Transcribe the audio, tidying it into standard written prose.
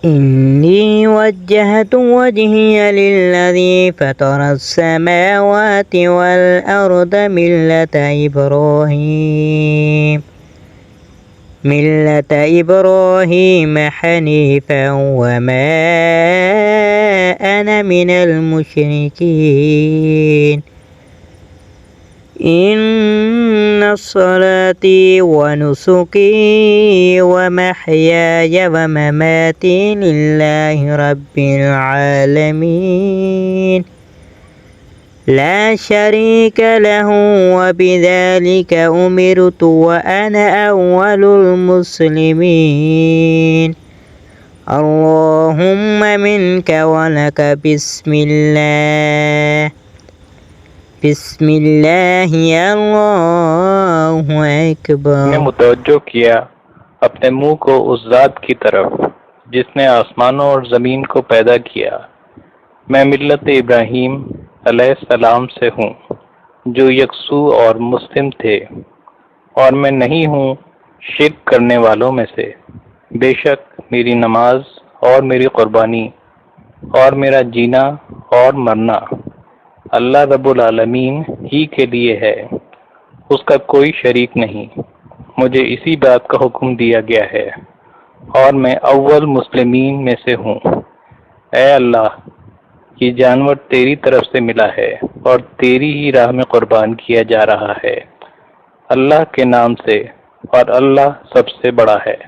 إني وجهت وجهي للذي فطر السماوات والأرض ملة إبراهيم حنيفا وما أنا من المشركين إن صلاتي ونسكي ومحياي ومماتي لله رب العالمين لا شريك له وبذلك أمرت وأنا أول المسلمين اللهم منك ولك بسم الله अल्लाहु ने अकबर। मुतवज्जो किया अपने मुंह को उस जात की तरफ जिसने आसमानों और ज़मीन को पैदा किया। मैं मिल्लत इब्राहीम अलैहिस्सलाम से हूँ जो यकसू और मुस्लिम थे, और मैं नहीं हूँ शिर्क करने वालों में से। बेशक मेरी नमाज और मेरी कुर्बानी और मेरा जीना और मरना अल्लाह रब्बुल आलमीन ही के लिए है, उसका कोई शरीक नहीं। मुझे इसी बात का हुक्म दिया गया है और मैं अव्वल मुस्लिमीन में से हूँ। ऐ अल्लाह, ये जानवर तेरी तरफ से मिला है और तेरी ही राह में कुर्बान किया जा रहा है, अल्लाह के नाम से, और अल्लाह सबसे बड़ा है।